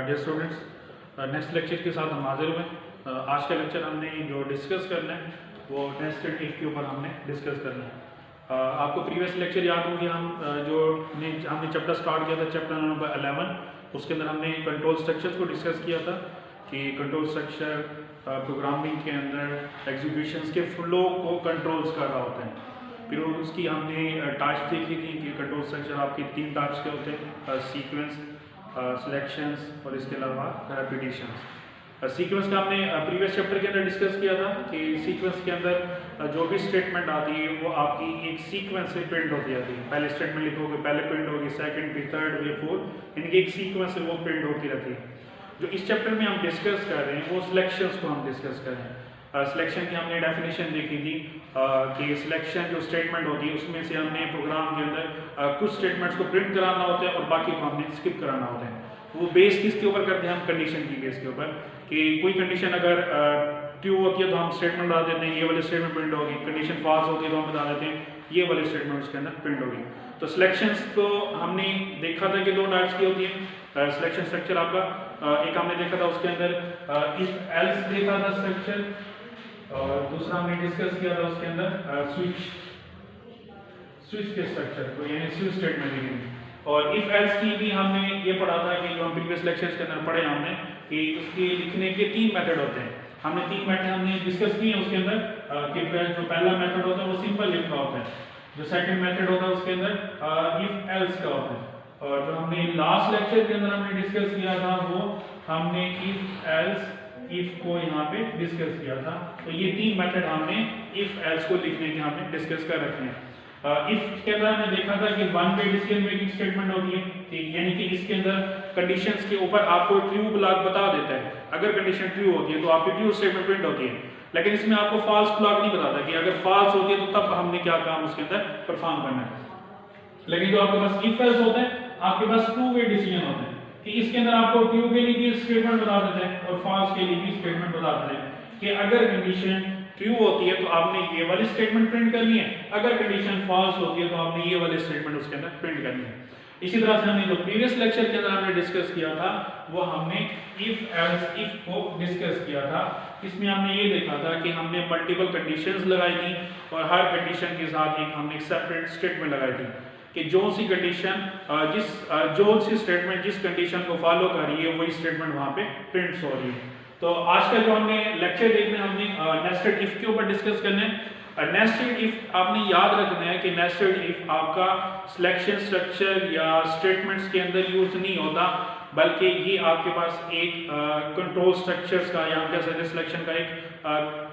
Dear students, next lecture के साथ हम हाजिर हुए। आज का लेक्चर हमने जो डिस्कस करना है वो नेस्टेड इफ के ऊपर हमने डिस्कस करना है। आपको प्रीवियस लेक्चर याद होंगे, हमने चैप्टर स्टार्ट किया था, चैप्टर नंबर 11। उसके अंदर हमने कंट्रोल स्ट्रक्चर्स को डिस्कस किया था कि कंट्रोल स्ट्रक्चर प्रोग्रामिंग के अंदर एग्जीक्यूशंस के फ्लो को कंट्रोल्स कर रहा होता है। फिर उसकी हमने टाइप्स देखी थी कि कंट्रोल स्ट्रक्चर आपके 3 टाइप्स के होते हैं, सीक्वेंस, सिलेक्शंस और इसके अलावा रेपिटेशंस। सीक्वेंस का हमने प्रीवियस चैप्टर के अंदर डिस्कस किया था कि सीक्वेंस के अंदर जो भी स्टेटमेंट आती है वो आपकी एक सीक्वेंस से प्रिंट होती आती है। पहले स्टेटमेंट लिखोगे, पहले प्रिंट होगी, सेकंड, फिर थर्ड, फिर फोर्थ, इनकी एक सीक्वेंस से वो प्रिंट होती रहती है। जो इस चैप्टर में हम डिस्कस कर रहे हैं वो सिलेक्शंस को हम डिस्कस कर रहे हैं। सिलेक्शन की हमने डेफिनेशन देखी थी कि सिलेक्शन जो स्टेटमेंट होती है उसमें से हमने प्रोग्राम के अंदर कुछ स्टेटमेंट्स को प्रिंट कराना होता है और बाकी को हमने स्किप कराना होता है। वो बेस किसके ऊपर करते हैं हम? कंडीशन की बेस के ऊपर। कि कोई कंडीशन अगर ट्रू होती है तो हम स्टेटमेंट बता देते हैं ये वाली स्टेटमेंट प्रिंट होगी, कंडीशन फॉल्स होती है तो हम बता देते हैं ये वाली स्टेटमेंट उसके अंदर प्रिंट होगी। तो सिलेक्शंस को हमने देखा था कि 2 टाइप्स की होती है सिलेक्शन स्ट्रक्चर आपका। एक हमने देखा था उसके अंदर इफ एल्स देखा था स्ट्रक्चर, और दूसरा हमने डिस्कस किया था उसके अंदर स्विच के स्ट्रक्चर को, यानी स्विच स्टेटमेंट लिखेंगे। और इफ एल्स की भी हमने ये पढ़ा था कि जो हम प्रीवियस लेक्चर्स के अंदर पढ़े हमने कि उसके लिखने के 3 मेथड होते हैं। हमने 3 मेथड हमने डिस्कस किए उसके अंदर कि जो पहला मेथड होता है वो सिंपल इफ का होता है, जो सेकंड मेथड होता है उसके अंदर इफ एल्स का होता है, और जो हमने लास्ट लेक्चर के अंदर हमने डिस्कस किया था वो हमने इफ एल्स इफ को यहाँ पे डिस्कस किया था। तो ये 3 मेथड हमने इफ एल्स को लिखने के हमने डिस्कस कर रखे हैं। इफ के अंदर हमने देखा था कि 1 वे डिसीजन मेकिंग स्टेटमेंट होती है, ठीक, यानी कि इसके अंदर कंडीशंस के ऊपर आपको ट्रू ब्लॉक बता देता है। अगर कंडीशन ट्रू होती है तो आपकी ट्रू स्टेटमेंट प्रिंट होती है, लेकिन इसमें आपको फॉल्स ब्लॉक नहीं बताता कि अगर फॉल्स होती है तो तब हमने क्या काम उसके अंदर परफॉर्म करना है। लेकिन जो आपके पास इफ एल्स होता है, आपके पास 2 वे डिसीजन होता है कि इसके अंदर आपको ट्रू के लिए भी स्टेटमेंट बता देते हैं और फॉल्स के लिए भी स्टेटमेंट बता देते हैं कि अगर कंडीशन ट्रू होती है तो आपने ये वाली स्टेटमेंट प्रिंट करनी है, अगर कंडीशन फॉल्स होती है तो आपने ये वाली स्टेटमेंट उसके अंदर प्रिंट करनी है। इसी तरह से हमने जो प्रीवियस लेक्चर के अंदर हमने डिस्कस किया था वो हमने इफ एल्स इफ को डिस्कस किया था। इसमें हमने ये देखा था कि हमने मल्टीपल कंडीशंस लगाई थी और हर कंडीशन के साथ एक हमने सेपरेट स्टेटमेंट लगाई थी कि जो सी कंडीशन जो सी स्टेटमेंट जिस कंडीशन को फॉलो कर रही है वही स्टेटमेंट वहां पे प्रिंट हो रही है। तो आज का जो हमने लेक्चर देखना है हमने नेस्टेड इफ के ऊपर डिस्कस करना है। नेस्टेड इफ आपने याद रखना है कि नेस्टेड इफ आपका सिलेक्शन स्ट्रक्चर या स्टेटमेंट्स के अंदर यूज नहीं होता, बल्कि ये आपके पास एक कंट्रोल स्ट्रक्चर्स का या कह सकते हैं सिलेक्शन का एक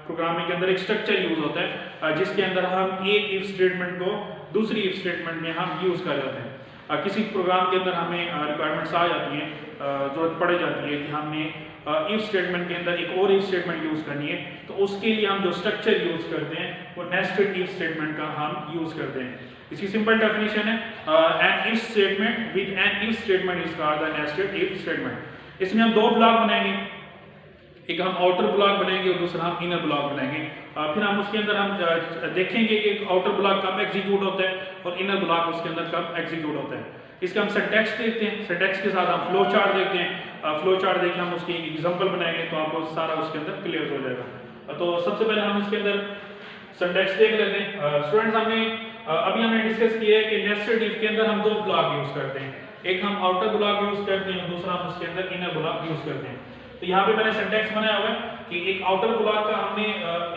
प्रोग्रामिंग के अंदर एक स्ट्रक्चर यूज होता है जिसके अंदर हम एक इफ स्टेटमेंट को दूसरी इफ स्टेटमेंट में हम यूज कर जाते हैं। किसी प्रोग्राम के अंदर हमें रिक्वायरमेंट्स आ जाती हैं, जरूरत पड़ जाती है कि हमने इफ स्टेटमेंट के अंदर एक और इफ स्टेटमेंट यूज करनी है, तो उसके लिए हम जो स्ट्रक्चर यूज करते हैं वो नेस्टेड इफ स्टेटमेंट का हम यूज करते हैं। इसकी सिंपल डेफिनेशन है an if statement with an if statement is called the nested if statement. इसमें हम 2 ब्लॉक बनाएंगे, एक हम आउटर ब्लॉक बनाएंगे और दूसरा हम इनर ब्लॉक बनाएंगे। फिर हम उसके अंदर हम देखेंगे कि आउटर ब्लॉक कब एग्जीक्यूट होता है और इनर ब्लॉक उसके अंदर कब एग्जीक्यूट होता है। इसका हम सिंटैक्स देखते हैं, सिंटैक्स के साथ हम फ्लो चार्ट देखते हैं, फ्लो चार्ट देख हम उसकी एग्जांपल बनाएंगे तो आपको सारा उसके अंदर क्लियर हो जाएगा। तो सबसे पहले हम इसके अंदर सिंटैक्स देख लेते हैं। स्टूडेंट्स, अभी हमने डिस्कस किया है कि नेस्टेड इफ के अंदर हम 2 ब्लॉक यूज करते हैं, एक हम आउटर ब्लॉक यूज करते हैं और दूसरा हम उसके अंदर इनर ब्लॉक यूज करते हैं। तो यहाँ पे मैंने सिंटैक्स बनाया हुआ है कि एक आउटर ब्लॉक का हमने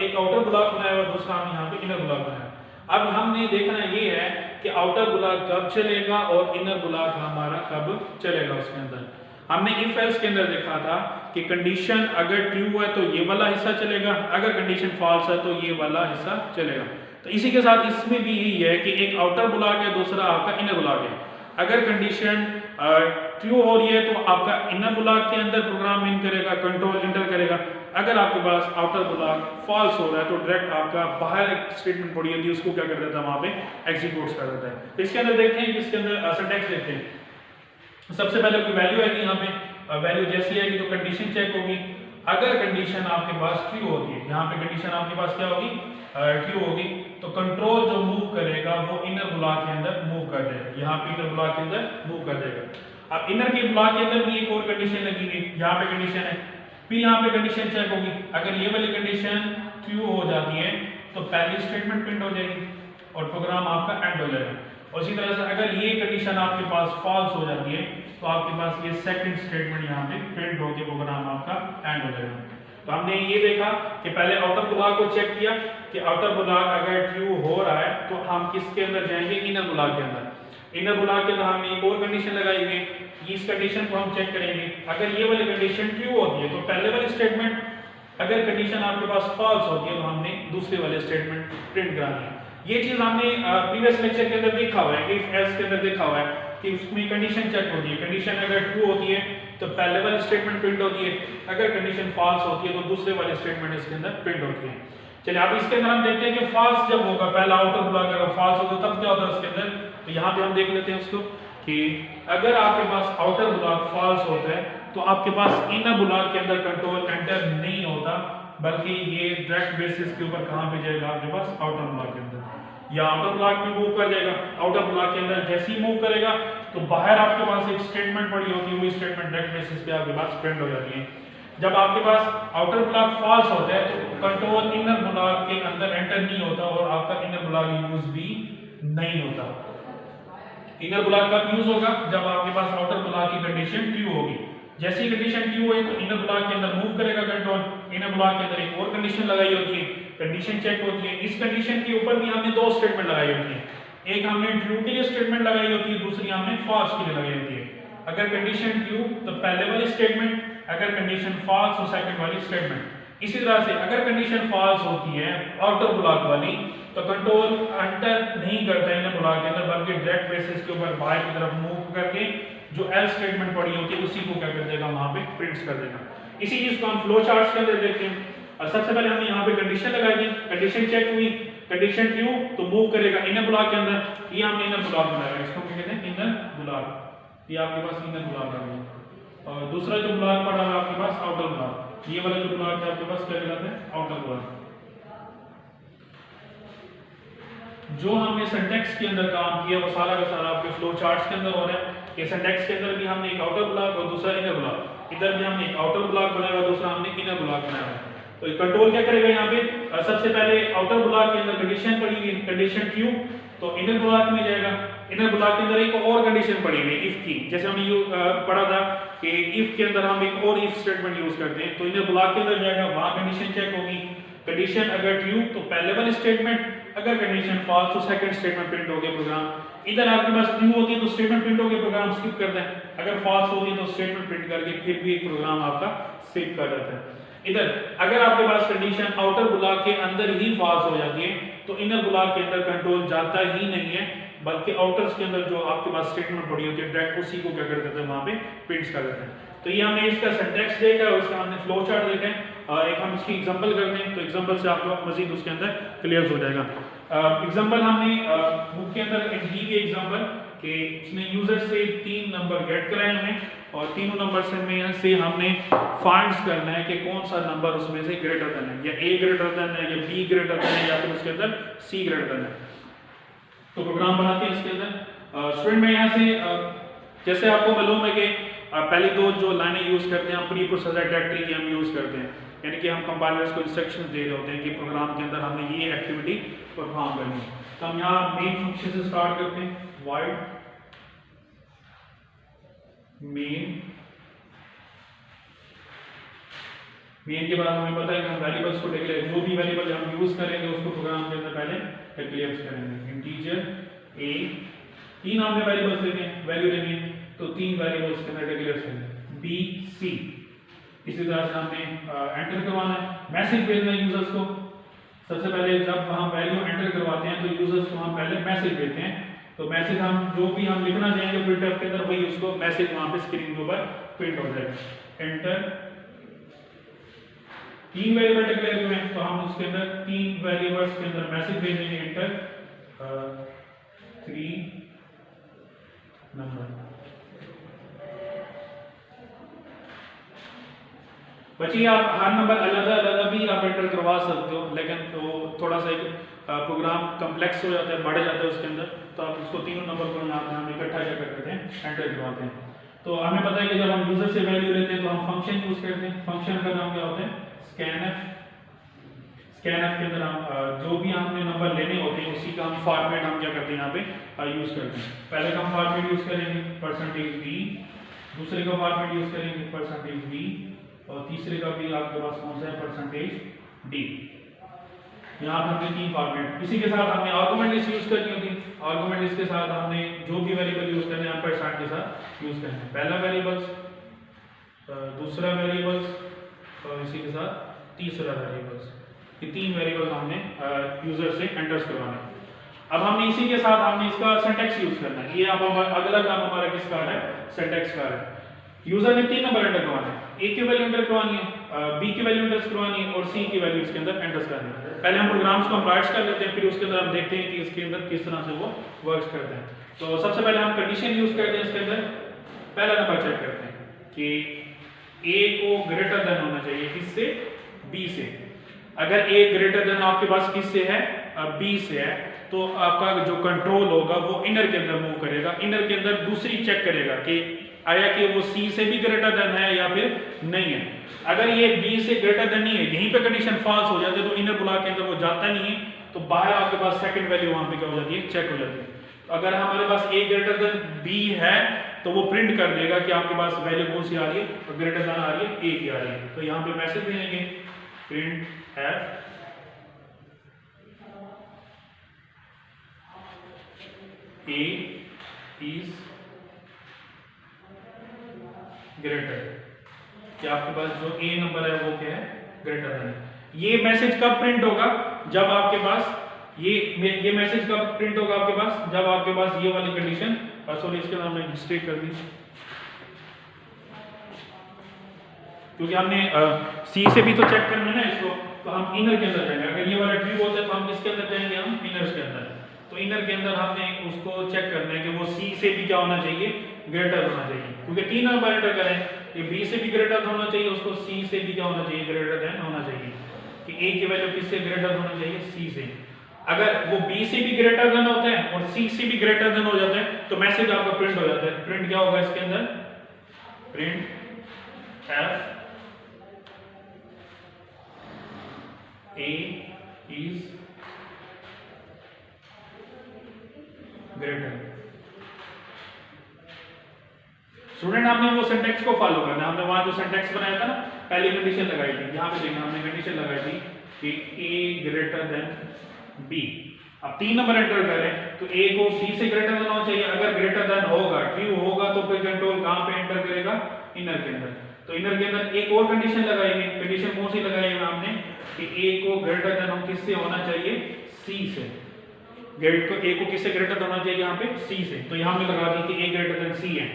एक आउटर ब्लॉक बनाया हुआ, दूसरा हमने यहाँ पे इनर ब्लॉक बनाया। अब हमने देखना ये है कि आउटर ब्लॉक कब चलेगा और इनर ब्लॉक हमारा कब चलेगा। उसके अंदर हमने इफ एल्स के अंदर देखा था कि कंडीशन अगर ट्रू है तो ये वाला हिस्सा चलेगा, अगर कंडीशन फॉल्स है तो ये वाला हिस्सा चलेगा। तो इसी के साथ इसमें भी यही है कि एक आउटर ब्लॉक है, दूसरा आपका इनर ब्लॉक है। अगर कंडीशन ट्रू हो रही है तो आपका इनर ब्लॉक के अंदर प्रोग्राम इन करेगा, कंट्रोल इंटर करेगा। अगर आपके पास आउटर ब्लॉक फॉल्स हो रहा है तो डायरेक्ट आपका बाहर एक स्टेटमेंट पड़ी होती है उसको क्या कर देता है वहां पे एग्जीक्यूट कर देता है। तो इसके अंदर देखते हैं कि इसके अंदर सिंटैक्स देखते हैं। सबसे पहले कोई वैल्यू आएगी, यहाँ पे वैल्यू जैसी आएगी तो कंडीशन चेक होगी। अगर कंडीशन आपके पास ट्रू होती है, यहाँ पे कंडीशन आपके पास क्या होगी? ट्रू होगी, तो कंट्रोल जो मूव करेगा वो इनर ब्लॉक के अंदर मूव कर देगा, यहाँ पे इनर ब्लॉक के अंदर मूव कर देगा। अब इनर के ब्लॉक के अंदर भी एक और कंडीशन लगी हुई, यहाँ पे कंडीशन है, फिर यहाँ पे कंडीशन चेक होगी, अगर ये वाली कंडीशन ट्रू हो जाती है तो पहली स्टेटमेंट प्रिंट हो जाएगी और प्रोग्राम आपका एंड हो जाएगा। और इसी तरह से अगर ये कंडीशन आपके पास फॉल्स हो जाती है तो आपके पास ये सेकंड स्टेटमेंट यहाँ पे प्रिंट होकर प्रोग्राम आपका एंड हो जाएगा। तो हमने ये देखा कि पहले आउटर ब्लॉक को चेक किया कि आउटर ब्लॉक अगर ट्रू हो रहा है तो हम किसके अंदर जाएंगे, इनर ब्लॉक के अंदर। इनर ब्लॉक के अंदर हमने एक और कंडीशन लगाई हुई, इस कंडीशन को हम चेक करेंगे। अगर ये वाली कंडीशन ट्रू होती है तो पहले वाली स्टेटमेंट, अगर कंडीशन आपके पास फॉल्स होती है तो हमने दूसरे वाले स्टेटमेंट प्रिंट करानी है। ये चीज हमने प्रीवियस लेक्चर के अंदर देखा हुआ है, इफ एल्स के अंदर देखा हुआ है कि उसमें कंडीशन चेक होती है, कंडीशन अगर ट्रू होती है तो पहले वाली स्टेटमेंट प्रिंट होती है, अगर कंडीशन फॉल्स होती है तो दूसरे वाली स्टेटमेंट इसके अंदर प्रिंट होती है। चलिए अब इसके अंदर हम देखते हैं कि फॉल्स जब होगा, पहला आउटर ब्लॉक अगर फॉल्स होगा तब क्या होता है उसके अंदर। तो यहाँ पे हम देख लेते हैं उसको कि अगर आपके पास आउटर ब्लॉक फॉल्स होता है तो आपके पास इनर ब्लॉक के अंदर कंट्रोल एंटर नहीं होता, बल्कि ये डायरेक्ट बेसिस के ऊपर कहाँ पे जाएगा, आपके पास आउटर ब्लॉक के अंदर, या आउटर ब्लॉक में मूव कर जाएगा। आउटर ब्लॉक के अंदर जैसे ही मूव करेगा तो बाहर आपके पास एक स्टेटमेंट पड़ी होती है, वो स्टेटमेंट डायरेक्ट बेसिस पे आपके पास प्रिंट हो जाती है। जब आपके पास आउटर ब्लॉक फॉल्स होता है तो कंट्रोल इनर ब्लॉक के अंदर एंटर नहीं होता और आपका इनर ब्लॉक यूज भी नहीं होता। इनर ब्लॉक कब यूज होगा, जब आपके पास आउटर ब्लॉक की कंडीशन ट्रू होगी। जैसी ही कंडीशन ट्रू हुई तो इनर ब्लॉक के अंदर मूव करेगा कंट्रोल, इनर ब्लॉक के अंदर एक और कंडीशन लगाई होती है, कंडीशन चेक होती है। इस कंडीशन के ऊपर भी हमने दो स्टेटमेंट लगाई होती है, एक हमने ट्रू के लिए स्टेटमेंट लगाई होती है, दूसरी हमने फॉल्स के लिए लगाई होती है। अगर कंडीशन ट्रू तो पहले वाली स्टेटमेंट, अगर कंडीशन फॉल्स तो सेकंड वाली स्टेटमेंट। इसी तरह से अगर कंडीशन फॉल्स होती है आउटर ब्लॉक वाली तो कंट्रोल एंटर नहीं करता है इनर ब्लॉक के अंदर, बल्कि डायरेक्ट बेसिस के ऊपर बाहर की तरफ मूव करके जो एल्स स्टेटमेंट पड़ी होती है उसी को क्या कर देगा, वहां पे प्रिंट कर देगा। इसी चीज को हम फ्लो चार्ट्स के अंदर देखते हैं। और सबसे पहले हमने यहाँ पे कंडीशन लगाई थी, कंडीशन चेक हुई, कंडीशन ट्रू तो मूव करेगा इनर ब्लॉक के अंदर। ये हमने इनर ब्लॉक बनाया, इसको क्या कहते हैं, इनर ब्लॉक। ये आपके पास इनर ब्लॉक आ गया। और दूसरा जो ब्लॉक पड़ा है आपके पास आउटर ब्लॉक, ये वाला जो ब्लॉक है आपके पास क्या कहलाता है, आउटर ब्लॉक। जो हमने सिंटैक्स के अंदर काम किया वो सारा का सारा आपके फ्लो चार्ट्स के अंदर हो रहा है कि सिंटैक्स के अंदर भी हमने एक आउटर ब्लॉक और दूसरा इनर ब्लॉक, इधर भी हमने एक आउटर ब्लॉक बनाया हुआ, दूसरा हमने इनर ब्लॉक बनाया हुआ। तो कंट्रोल क्या करेगा यहाँ पे, सबसे पहले आउटर ब्लॉक के अंदर कंडीशन पड़ी हुई, कंडीशन ट्रू तो इनर ब्लॉक में जाएगा। इनर ब्लॉक के अंदर एक और कंडीशन पड़ी हुई इफ की, जैसे हमने पढ़ा था कि इफ के अंदर हम एक और इफ स्टेटमेंट यूज करते हैं, तो इनर ब्लॉक के अंदर जाएगा, वहां कंडीशन चेक होगी, कंडीशन अगर ट्रू तो पहले वाली स्टेटमेंट, अगर कंडीशन फॉल्स तो सेकंड स्टेटमेंट प्रिंट हो गया प्रोग्राम। इधर आपके पास ट्रू होती है तो स्टेटमेंट प्रिंट हो गया, प्रोग्राम स्किप करता है, अगर फॉल्स होती है तो स्टेटमेंट प्रिंट करके फिर भी एक प्रोग्राम आपका स्किप कर जाता है। इधर अगर आपके पास कंडीशन आउटर ब्लॉक के अंदर ही फॉल्स हो जाती है तो इनर ब्लॉक के अंदर कंट्रोल जाता ही नहीं है, बल्कि आउटर्स के अंदर जो आपके पास स्टेटमेंट पड़ी होती है डायरेक्ट उसी को क्या कर देते हैं, वहां पे प्रिंट कर देते हैं। तो ये हमने इसका सिंटैक्स देखा है, उसका हमने फ्लो चार्ट देखा है, एक हम इसकी एग्जांपल करते हैं तो एग्जांपल से आप लोग मजीद उसके अंदर क्लियर हो जाएगा। एग्जांपल हमने बुक के अंदर एक दी गई एग्जांपल कि इसने यूजर से 3 नंबर गेट कराए हैं और तीनों नंबर से हमने फाइंड्स करना है कि कौन सा नंबर उसमें से ग्रेटर देन है, या ए ग्रेटर देन है, या बी ग्रेटर देन है, या फिर उसके अंदर सी ग्रेटर देन है। तो प्रोग्राम बनाते हैं इसके अंदर। स्टूडेंट में यहाँ से जैसे आपको मालूम है कि पहली दो जो लाइनें यूज करते हैं हम प्री प्रोसेसर डायरेक्टरी की हम यूज करते हैं, यानी कि हम कंपाइलर्स को इंस्ट्रक्शंस दे रहे होते हैं कि प्रोग्राम के अंदर हमने ये एक्टिविटी परफॉर्म करनी है। तो हम यहाँ मेन फंक्शन से स्टार्ट करते हैं, void मेन के बाद हमें पता है कि हम वेरिएबल्स को डिक्लेयर, जो भी वेरिएबल हम यूज करेंगे उसको प्रोग्राम के अंदर पहले डिक्लेयर करेंगे। इंटीजर a, 3 हमने वेरिएबल्स देखे हैं, वैल्यू देनी है तो 3 वेरिएबल्स के अंदर डिक्लेयर करेंगे b c। इसी तरह से हमने एंटर करवाना है, मैसेज भेजना है यूजर्स को। सबसे पहले जब हम वैल्यू एंटर करवाते हैं तो यूजर्स को हम पहले मैसेज देते हैं, तो मैसेज हम जो भी हम लिखना चाहेंगे प्रिंटफ के अंदर वही उसको मैसेज वहां पे स्क्रीन के ऊपर प्रिंट हो जाएगा। एंटर 3 वेरिएबल डिक्लेयर हुए हैं तो हम उसके अंदर 3 वेरिएबल्स के अंदर मैसेज भेजेंगे, एंटर 3 नंबर। बच्चे आप हर नंबर अलग भी आप एंटर करवा सकते हो, लेकिन तो थोड़ा सा प्रोग्राम कम्प्लेक्स हो जाता है, बढ़ जाता है उसके अंदर, तो आप उसको तीनों नंबर को यहाँ पे हम इकट्ठा क्या करते हैं, एंटर करवाते हैं। तो हमें पता है कि जब हम यूजर से वैल्यू लेते हैं तो हम फंक्शन यूज करते हैं। फंक्शन का नाम क्या होता है? स्कैनफ। स्कैनफ के अंदर हम जो भी हमने नंबर लेने होते हैं उसी का हम फॉर्मेट हम क्या करते हैं यहाँ पे यूज करते हैं। पहले का हम फॉर्मेट यूज करेंगे %b, दूसरे का फॉर्मेट यूज करेंगे %b, और तीसरे का भी आपके पास कौन सा है? %d। यहाँ पर हमने 3 फॉर्मेट। इसी के साथ हमने आर्गुमेंट लिस्ट यूज करनी होती है। आर्गुमेंट लिस्ट के साथ हमने जो भी वेरिएबल यूज करने हैं % के साथ यूज करना है। पहला वेरिएबल्स, दूसरा वेरिएबल्स, और इसी के साथ तीसरा वेरिएबल्स। ये 3 वेरिएबल्स हमने यूजर से एंटर्स करवाने हैं। अब हमने इसी के साथ हमने इसका सिंटैक्स यूज करना है। ये अब अगला काम हमारा किसका है? सिंटैक्स का है। यूजर ने 3 नंबर एंटर करवाने हैं। ए की वैल्यू एंटर करवानी है, बी की वैल्यू एंटर करवानी है, और सी की वैल्यू इसके अंदर एंटर करनी है। पहले हम प्रोग्राम्स को हम राइट्स कर लेते हैं, फिर उसके अंदर हम देखते हैं कि इसके अंदर किस तरह से वो वर्क्स करते हैं। तो सबसे पहले हम कंडीशन यूज करते हैं। इसके अंदर पहला नंबर चेक करते हैं कि ए को ग्रेटर देन होना चाहिए किससे? बी से। अगर ए ग्रेटर देन आपके पास किससे है? बी से है, तो आपका जो कंट्रोल होगा वो इनर के अंदर मूव करेगा। इनर के अंदर दूसरी चेक करेगा कि आया कि वो सी से भी ग्रेटर देन है या फिर नहीं है। अगर ये बी से ग्रेटर देन नहीं है, यहीं पे कंडीशन फॉल्स हो जाती है, तो इनर ब्लॉक के अंदर वो जाता नहीं है, तो बाहर आपके पास सेकंड वैल्यू वहां पे क्या हो जाती है? चेक हो जाती है। तो अगर हमारे पास ए ग्रेटर देन बी है तो वो प्रिंट कर देगा कि आपके पास वैल्यू कौन सी आ रही है? ग्रेटर देन आ रही है, ए की आ रही है। तो यहाँ पे मैसेज देंगे print F A is greater, कि आपके पास जो ए नंबर है वो क्या है? ग्रेटर देन है। ये मैसेज कब प्रिंट होगा? जब आपके पास ये मैसेज कब प्रिंट होगा आपके पास? जब आपके पास ये वाली कंडीशन, सॉरी इसके नाम में मिस्टेक कर दी, क्योंकि हमने सी से भी तो चेक करना है ना इसको, तो हम इनर के अंदर जाएंगे। अगर ये वाला ट्री होता है तो हम किसके अंदर जाएंगे? हम इनर्स के अंदर। तो इनर के अंदर हमने उसको चेक करना है कि वो सी से भी क्या होना चाहिए? ग्रेटर होना चाहिए, क्योंकि 3 नंबर एंटर करें, ये बी से भी ग्रेटर होना चाहिए, उसको सी से भी क्या होना चाहिए? ग्रेटर देन होना चाहिए। कि ए की वैल्यू किससे ग्रेटर होना चाहिए? सी से। अगर वो बी से भी ग्रेटर देन होता है और सी से भी ग्रेटर देन हो जाता है तो मैसेज आपका प्रिंट हो जाता है। प्रिंट क्या होगा इसके अंदर? Print F A is greater. Student हमने वो सिंटैक्स को फॉलो करना है। हमने वहां जो सिंटैक्स बनाया था ना, पहली कंडीशन लगाई थी, यहां पे देखना हमने कंडीशन लगाई थी कि a ग्रेटर देन b। अब 3 नंबर एंटर करें तो a को c से ग्रेटर देन होना चाहिए। अगर ग्रेटर देन होगा, ट्रू होगा, तो फिर कंट्रोल कहां पे एंटर करेगा? इनर के अंदर। तो इनर के अंदर एक और कंडीशन लगाएंगे। कंडीशन कौन सी लगाई है हमने? कि a को ग्रेटर देन हम किससे होना चाहिए? c से। ए को किससे ग्रेटर होना चाहिए? यहाँ पे सी से। तो यहाँ पे लगा दी कि ए ग्रेटर देन सी है।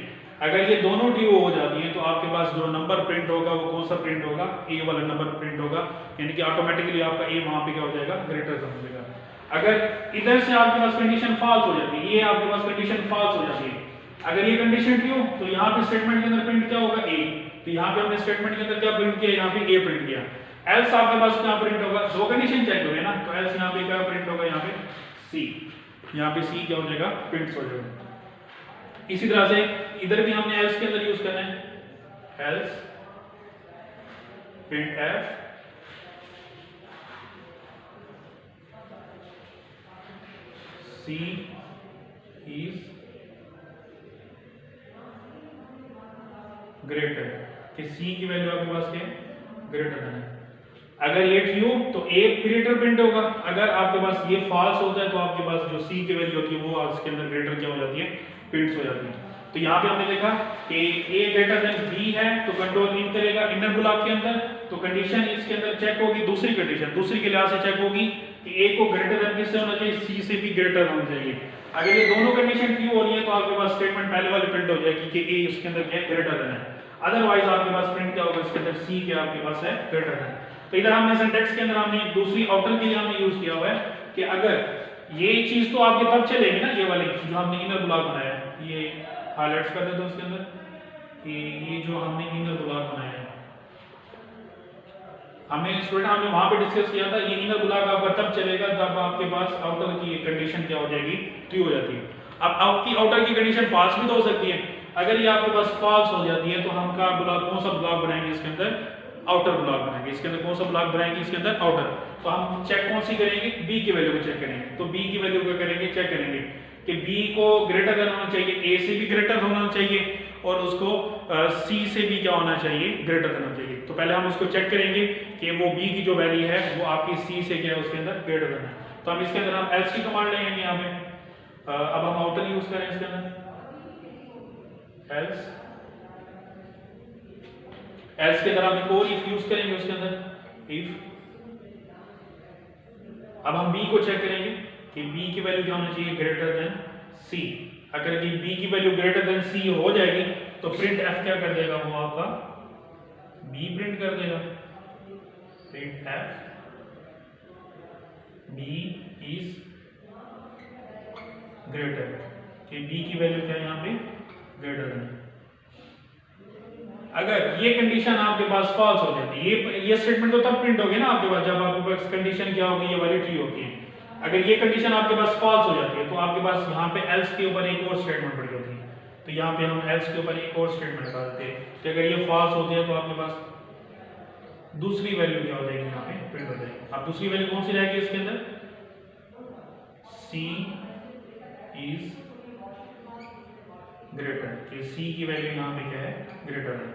अगर ये दोनों ट्रू हो जाती हैं तो आपके पास जो नंबर प्रिंट होगा वो कौन सा प्रिंट होगा? ए वाला नंबर प्रिंट होगा, यानी कि ऑटोमेटिकली आपका ए वहां पे क्या हो जाएगा? ग्रेटर देन हो जाएगा। अगर इधर से आपके पास कंडीशन फॉल्स हो जाती है, ये आपके पास कंडीशन फॉल्स हो जाती है, अगर ये कंडीशन ट्रू, तो यहाँ पे स्टेटमेंट के अंदर प्रिंट क्या होगा? ए। तो यहाँ पे हमने स्टेटमेंट के अंदर क्या प्रिंट किया? यहाँ पे ए प्रिंट किया। एल्स आपके पास क्या प्रिंट होगा? दो कंडीशन चेक हुए ना, तो एल्स यहाँ पे क्या प्रिंट होगा? यहाँ पे सी। यहाँ पे सी क्या हो जाएगा? प्रिंट हो जाएगा। इसी तरह से इधर भी हमने एल्स के अंदर यूज करना है। Else print F C is greater, कि सी की वैल्यू आपके पास क्या है? ग्रेटर देन है। अगर ये ट्रू तो ए ग्रेटर प्रिंट होगा। अगर आपके पास ये फॉल्स होता है तो आपके पास जो सी की वैल्यू होती है वो इसके अंदर ग्रेटर क्या हो जाती है? प्रिंट हो जाती है। तो यहाँ पे हमने देखा कि ए ग्रेटर देन बी है तो कंट्रोल इन करेगा इनर ब्लॉक के अंदर, तो कंडीशन इसके अंदर चेक होगी। दूसरी कंडीशन दूसरी के लिहाज से चेक होगी कि ए को ग्रेटर देन किससे होना चाहिए? सी से भी ग्रेटर होना चाहिए। अगर ये दोनों कंडीशन ट्रू हो रही है तो आपके पास स्टेटमेंट पहले वाली प्रिंट हो जाएगी कि ए इसके अंदर क्या है? ग्रेटर देन है। अदरवाइज आपके पास प्रिंट क्या होगा? इसके अंदर सी क्या आपके पास है? Greater than. तो इधर हमने सिंटैक्स के अंदर हमने दूसरी आउटर के लिए हमने यूज किया हुआ है कि अगर ये चीज तो आपके तब चलेगी ना, ये वाली जो हमने इनर ब्लॉक बनाया है, ये हाइलाइट्स कर देते हैं उसके अंदर कि ये जो हमने इनर ब्लॉक बनाया है, हमने स्टूडेंट हमने वहां पे डिस्कस किया था, ये इनर ब्लॉक आपका तब चलेगा जब आपके पास आउटर की कंडीशन क्या हो जाएगी? ट्रू हो जाती है। अब आपकी आउटर की कंडीशन फॉल्स भी तो हो सकती है। अगर ये आपके पास फॉल्स हो जाती है तो हम का ब्लॉक कौन सा ब्लॉक बनाएंगे इसके अंदर, आउटर ब्लॉक बनाएंगे। इसके अंदर कौन सा ब्लॉक बनाएंगे इसके अंदर, आउटर। तो हम चेक कौन सी करेंगे, बी की वैल्यू को चेक करेंगे। तो बी की वैल्यू को करेंगे, चेक करेंगे कि बी को ग्रेटर देन होना चाहिए, ए से भी ग्रेटर होना चाहिए और उसको सी से भी क्या होना चाहिए, ग्रेटर देन होना चाहिए। तो पहले हम उसको चेक करेंगे कि वो बी की जो वैल्यू है वो आपकी सी से क्या है उसके अंदर ग्रेटर देन है। तो हम इसके अंदर हम एल्स की कमांड लेंगे यहाँ पे। अब हम आउटर यूज करें इसके अंदर, एल्स के अंदर हम एक और इफ यूज करेंगे उसके अंदर, इफ। अब हम बी को चेक करेंगे कि बी की वैल्यू क्या होना चाहिए, ग्रेटर देन सी। अगर ये बी की वैल्यू ग्रेटर देन सी हो जाएगी तो प्रिंट एफ क्या कर देगा, वो आपका बी प्रिंट कर देगा। Print f b is greater, कि बी की वैल्यू क्या है यहाँ पे, ग्रेटर देन। अगर ये कंडीशन आपके पास फॉल्स हो जाती है, ये स्टेटमेंट तो तब प्रिंट होगी ना आपके पास जब आपके पास कंडीशन क्या होगी, ये वाली ट्रू होगी। अगर ये कंडीशन आपके पास फॉल्स हो जाती है तो आपके पास यहाँ पे एल्स के ऊपर एक और स्टेटमेंट पड़ी होती है। तो यहाँ पे हम एल्स के ऊपर एक और स्टेटमेंट लगा देते हैं कि अगर ये फॉल्स होती है तो आपके पास दूसरी वैल्यू क्या हो जाएगी, यहाँ पे प्रिंट हो जाएगी। अब दूसरी वैल्यू कौन सी रहेगी इसके अंदर, सी इज ग्रेटर, कि सी की वैल्यू यहाँ पे क्या है, ग्रेटर है,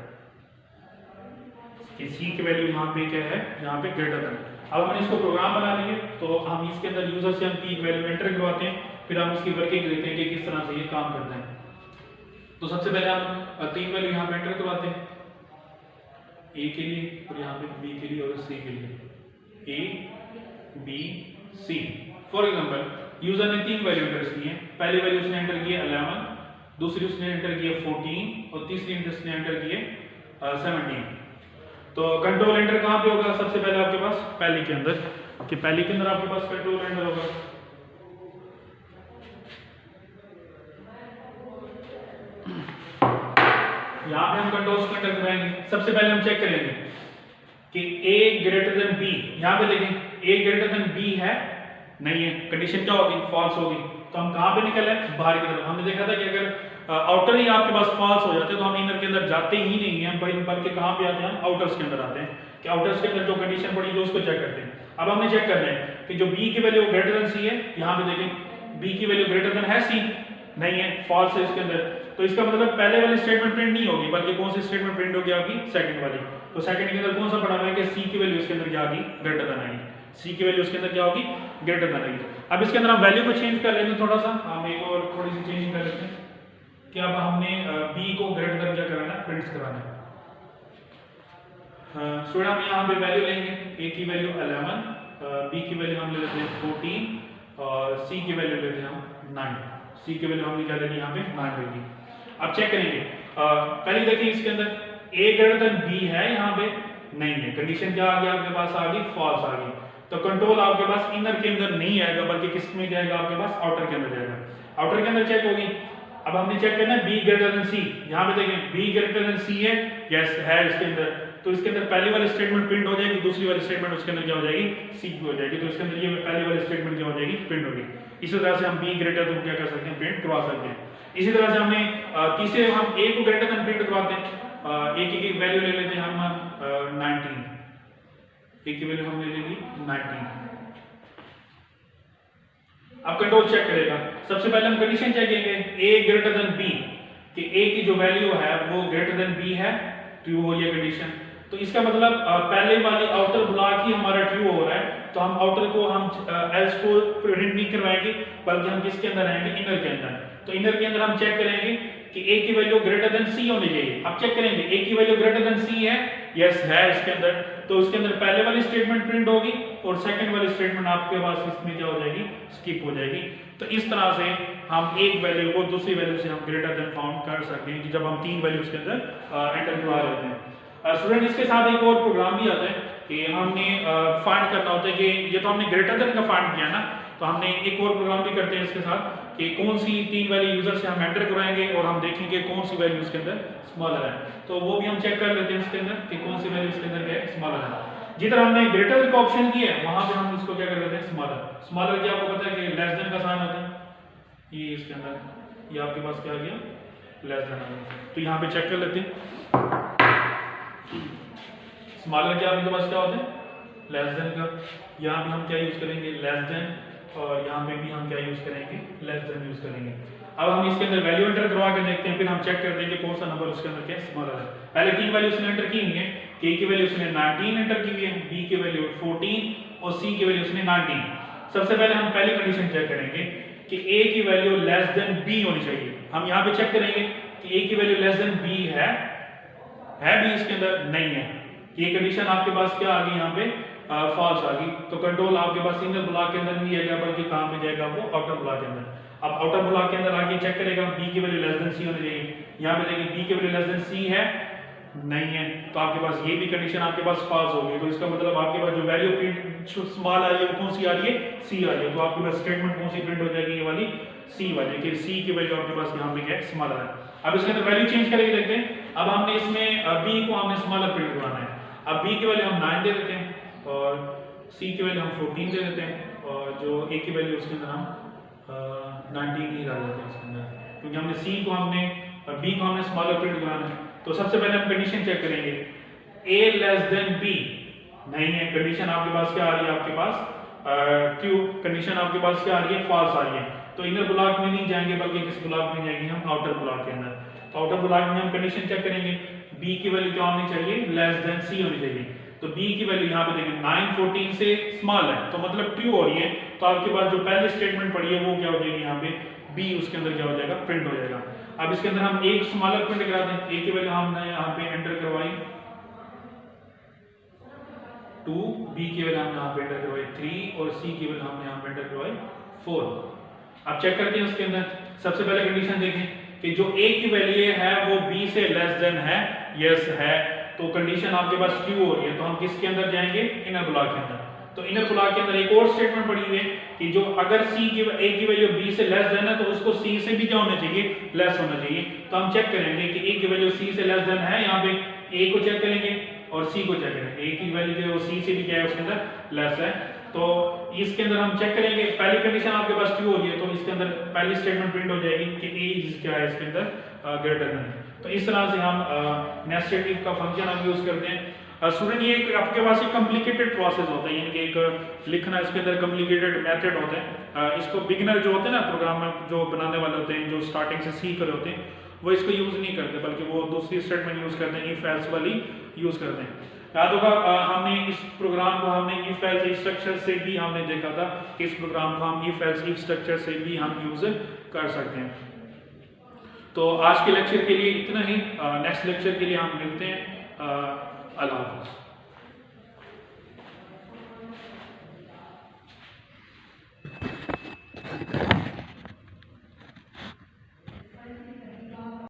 कि सी की वैल्यू यहाँ पे क्या है, यहाँ पे ग्रेटर है। अब हमने इसको प्रोग्राम बना लिए तो हम इसके अंदर यूजर से हम तीन वैल्यू एंटर करवाते हैं, फिर हम इसकी वर्किंग देखते हैं कि किस तरह से ये काम करता है। तो सबसे पहले हम तीन वैल्यू यहाँ पे एंटर करवाते हैं, ए के लिए और यहाँ पे बी के लिए और सी के लिए, A B C. For example user ने तीन वैल्यू एंटर की है, पहली वैल्यू उसने एंटर की है 11, दूसरी उसने एंटर की है 14 और तीसरी उसने एंटर की है 17। तो कंट्रोल एंटर कहाँ पे होगा, सबसे पहले आपके पास पहली के अंदर, कि पहली के अंदर आपके पास कंट्रोल एंटर होगा। यहाँ पे हम कंट्रोल एंटर कराएंगे। सबसे पहले हम चेक करेंगे कि a ग्रेटर देन b, यहाँ पे देखें a ग्रेटर देन b है, नहीं है, कंडीशन क्या होगी, फॉल्स होगी। तो हम कहाँ पे निकले, बाहर की तरफ। हमने देखा था कि अगर आउटर ही आपके पास फॉल्स हो जाते तो हम इनर के अंदर जाते ही नहीं हैं, बल्कि कहाँ पे आते हैं, हम आउटर्स के अंदर आते हैं, कि आउटर्स के अंदर जो कंडीशन पड़ी है उसको चेक करते हैं। अब हमने चेक करना है कि जो b की वैल्यू ग्रेटर देन c है, यहाँ पे देखें b की वैल्यू ग्रेटर देन है c, नहीं है, फॉल्स है इसके अंदर। तो इसका मतलब पहले वाली स्टेटमेंट प्रिंट नहीं होगी, बल्कि कौन सी स्टेटमेंट प्रिंट होगी आपकी, सेकंड वाली। तो सेकंड के अंदर कौन सा पड़ा हुआ है कि c की वैल्यू इसके अंदर क्या आएगी, ग्रेटर देन आएगी, c की वैल्यू इसके अंदर क्या होगी, ग्रेटर देन आएगी। अब इसके अंदर हम वैल्यू को चेंज कर लेंगे, थोड़ा सा हम एक और थोड़ी सी चेंज कर लेते हैं कि अब हमने b को ग्रेटर देन क्या कराना है, प्रिंट कराना है। स्टूडेंट हम यहाँ पे वैल्यू लेंगे, a की वैल्यू 11, b की वैल्यू हम ले लेते हैं 14 और c की वैल्यू लेते हैं हम 9। c की वैल्यू हमने क्या लेनी यहाँ पे 9 लेनी। अब चेक करेंगे, पहले देखिए इसके अंदर a ग्रेटर देन b है, यहाँ पे नहीं है, कंडीशन क्या आ गया आपके पास, आ गई फॉल्स आ गई। तो कंट्रोल आपके पास इनर के अंदर नहीं आएगा, बल्कि किस में जाएगा, आपके पास आउटर के अंदर जाएगा। आउटर के अंदर चेक होगी। अब हमने चेक करना है b ग्रेटर देन c, यहाँ पे देखें b ग्रेटर देन c है, यस है इसके अंदर। तो इसके अंदर पहली वाली स्टेटमेंट प्रिंट हो जाएगी, दूसरी वाली स्टेटमेंट उसके अंदर क्या हो जाएगी, c हो जाएगी। तो इसके अंदर ये पहली वाली स्टेटमेंट क्या हो जाएगी, प्रिंट होगी। इसी तरह से हम b ग्रेटर देन क्या कर सकते हैं, प्रिंट करवा सकते हैं। इसी तरह से हमने तीसरे हम a को ग्रेटर देन प्रिंट करवाते हैं। a की वैल्यू ले लेते हैं हम 19, a की वैल्यू हम ले लेंगे 19। अब कंट्रोल चेक करेगा। सबसे पहले हम कंडीशन चेक करेंगे a ग्रेटर देन b, कि a की जो वैल्यू है वो ग्रेटर देन b है, ट्रू हो ये कंडीशन। तो इसका मतलब पहले वाली आउटर ब्लॉक ही हमारा ट्रू हो रहा है, तो हम आउटर को हम एल्स को प्रिंट नहीं करवाएंगे, बल्कि हम किसके अंदर आएंगे, इनर के अंदर। तो इनर के अंदर हम चेक करेंगे कि a की वैल्यू ग्रेटर देन c होनी चाहिए। अब चेक करेंगे a की वैल्यू ग्रेटर देन c है, यस है इसके अंदर। तो इसके अंदर पहले वाली स्टेटमेंट प्रिंट होगी और सेकंड वाली स्टेटमेंट आपके पास इसमें क्या हो जाएगी, स्किप हो जाएगी। तो इस तरह से हम एक वैल्यू को दूसरी वैल्यू से हम ग्रेटर देन फाउंड कर सकते हैं, कि जब हम तीन वैल्यूज के अंदर एंटर करवा लेते हैं। स्टूडेंट इसके साथ एक और प्रोग्राम भी आता है कि हमने फाइंड करना होता है कि ये तो हमने ग्रेटर देन का फाइंड किया ना, तो हमने एक और प्रोग्राम भी करते हैं इसके साथ कि कौन सी तीन वैल्यू यूजर से हम एंटर कराएंगे और हम देखेंगे कौन सी वैल्यू इसके अंदर स्मॉलर है। तो वो भी हम चेक कर लेते हैं इसके अंदर कि कौन सी वैल्यू इसके अंदर है, स्मॉलर है। जिधर हमने ग्रेटर का ऑप्शन किया है वहां पे हम इसको क्या कर लेते हैं, स्मॉलर। स्मॉलर क्या आपको पता है कि लेस देन का साइन होता है, ये इसके अंदर ये आपके पास क्या आ गया, लेस देन आ गया। तो यहाँ पे चेक कर लेते हैं, स्मॉलर क्या आपके पास क्या होता है, लेस देन का। यहाँ भी हम क्या यूज करेंगे, लेस देन, और यहाँ पे भी हम क्या यूज करेंगे, लेस देन यूज करेंगे। अब हम इसके अंदर वैल्यू एंटर करवा के देखते हैं, फिर हम चेक करते हैं कि कौन सा नंबर उसके अंदर क्या स्मॉलर है। पहले तीन वैल्यू उसने एंटर की हुई है, ए की वैल्यू उसने 19 एंटर की हुई है, बी की वैल्यू 14 और सी की वैल्यू उसने 19। सबसे पहले हम पहली कंडीशन चेक करेंगे कि ए की वैल्यू लेस देन बी होनी चाहिए। हम यहाँ पे चेक करेंगे कि ए की वैल्यू लेस देन बी है बी इसके अंदर नहीं है। ये कंडीशन आपके पास क्या आ गई, यहाँ पे फॉल्स आ गई। तो कंट्रोल आपके पास इनर ब्लॉक के अंदर नहीं जाएगा, बल्कि कहाँ पे जाएगा, वो आउटर ब्लॉक के अंदर। अब आउटर ब्लॉक के अंदर आके चेक करेगा बी की वैल्यू लेस देन सी होनी चाहिए। यहाँ पे देखिए बी की वैल्यू लेस देन सी है, नहीं है, तो आपके पास ये भी कंडीशन आपके पास फॉल्स हो गई। तो इसका मतलब आपके पास जो वैल्यू प्रिंट स्मॉल आ रही है वो कौन सी आ रही है, सी आ रही है। तो आपके पास स्टेटमेंट कौन सी प्रिंट हो जाएगी, ये वाली सी वाली, कि सी की वैल्यू आपके पास यहाँ पे क्या स्मॉल है। अब इसके अंदर वैल्यू चेंज करके देखते हैं। अब हमने इसमें बी को हमने स्मॉलर प्रिंट करवाना है। अब बी की वैल्यू हम 9 दे देते हैं और सी की वैल्यू हम 14 दे देते हैं, और जो ए की वैल्यू उसके अंदर हम 19 ही डाल देते हैं इसके अंदर, क्योंकि हमने सी को हमने बी को हमने स्मॉलर प्रिंट कराना है। तो सबसे पहले हम कंडीशन चेक करेंगे, ए लेस देन बी नहीं है, कंडीशन आपके पास क्या आ रही है, आपके पास क्यों कंडीशन आपके पास क्या आ रही है, फॉल्स आ रही है। तो इनर ब्लॉक में नहीं जाएंगे, बल्कि किस ब्लॉक में जाएंगे, हम आउटर ब्लॉक के अंदर। तो आउटर ब्लॉक में हम कंडीशन चेक करेंगे, बी की वैल्यू क्या होनी चाहिए, लेस देन सी होनी चाहिए। तो बी की वैल्यू यहाँ पे देखिए 9 14 से स्मॉल है, तो मतलब ट्रू हो रही है। तो आपके पास जो पहली स्टेटमेंट पड़ी है वो क्या हो जाएगी, यहाँ पे बी उसके अंदर क्या हो जाएगा, प्रिंट हो जाएगा। अब इसके अंदर हम एक स्मॉलर प्रिंट करा दें। ए की वैल्यू हमने यहाँ पे एंटर करवाई 2, बी की वैल्यू हमने यहाँ पे एंटर करवाई 3 और सी की वैल्यू हमने यहाँ पे एंटर करवाई 4। अब चेक करते हैं उसके अंदर। सबसे पहले कंडीशन देखें कि जो ए की वैल्यू है वो बी से लेस देन है, यस है, तो कंडीशन आपके पास ट्रू हो रही है। तो हम किसके अंदर जाएंगे, इनर ब्लॉक के अंदर। तो इनर ब्लॉक के अंदर एक और स्टेटमेंट पड़ी हुई है कि जो अगर सी की ए की वैल्यू बी से लेस देन है तो उसको सी से भी क्या होना चाहिए, लेस होना चाहिए। तो हम चेक करेंगे कि ए की वैल्यू सी से लेस देन है, यहाँ पे ए को चेक करेंगे और सी को चेक करेंगे। ए की वैल्यू जो है वो सी से भी क्या है, उसके अंदर लेस है। तो इसके अंदर हम चेक करेंगे, पहली कंडीशन आपके पास ट्रू हो रही है, तो इसके अंदर पहली स्टेटमेंट प्रिंट हो जाएगी कि ए इज क्या है इसके अंदर ग्रेटर देन। तो इस तरह से हम नेस्टेड इफ का फंक्शन हम यूज करते हैं। स्टूडेंट ये आपके पास एक कॉम्प्लिकेटेड प्रोसेस होता है, यानी कि एक लिखना इसके अंदर कॉम्प्लिकेटेड मेथड होते हैं। इसको बिगिनर जो होते हैं ना, प्रोग्राम जो बनाने वाले होते हैं, जो स्टार्टिंग से सीख रहे होते हैं, वो इसको यूज नहीं करते, बल्कि वो दूसरी स्टेटमेंट यूज करते हैं, इफ एल्स वाली यूज करते हैं। याद होगा हमने इस प्रोग्राम को हमने इफ एल्स इफ स्ट्रक्चर से भी हमने देखा था कि इस प्रोग्राम को हम इफ एल्स इफ स्ट्रक्चर से भी हम यूज कर सकते हैं। तो आज के लेक्चर के लिए इतना ही। नेक्स्ट लेक्चर के लिए हम मिलते हैं। अल्लाह हाफ़िज़।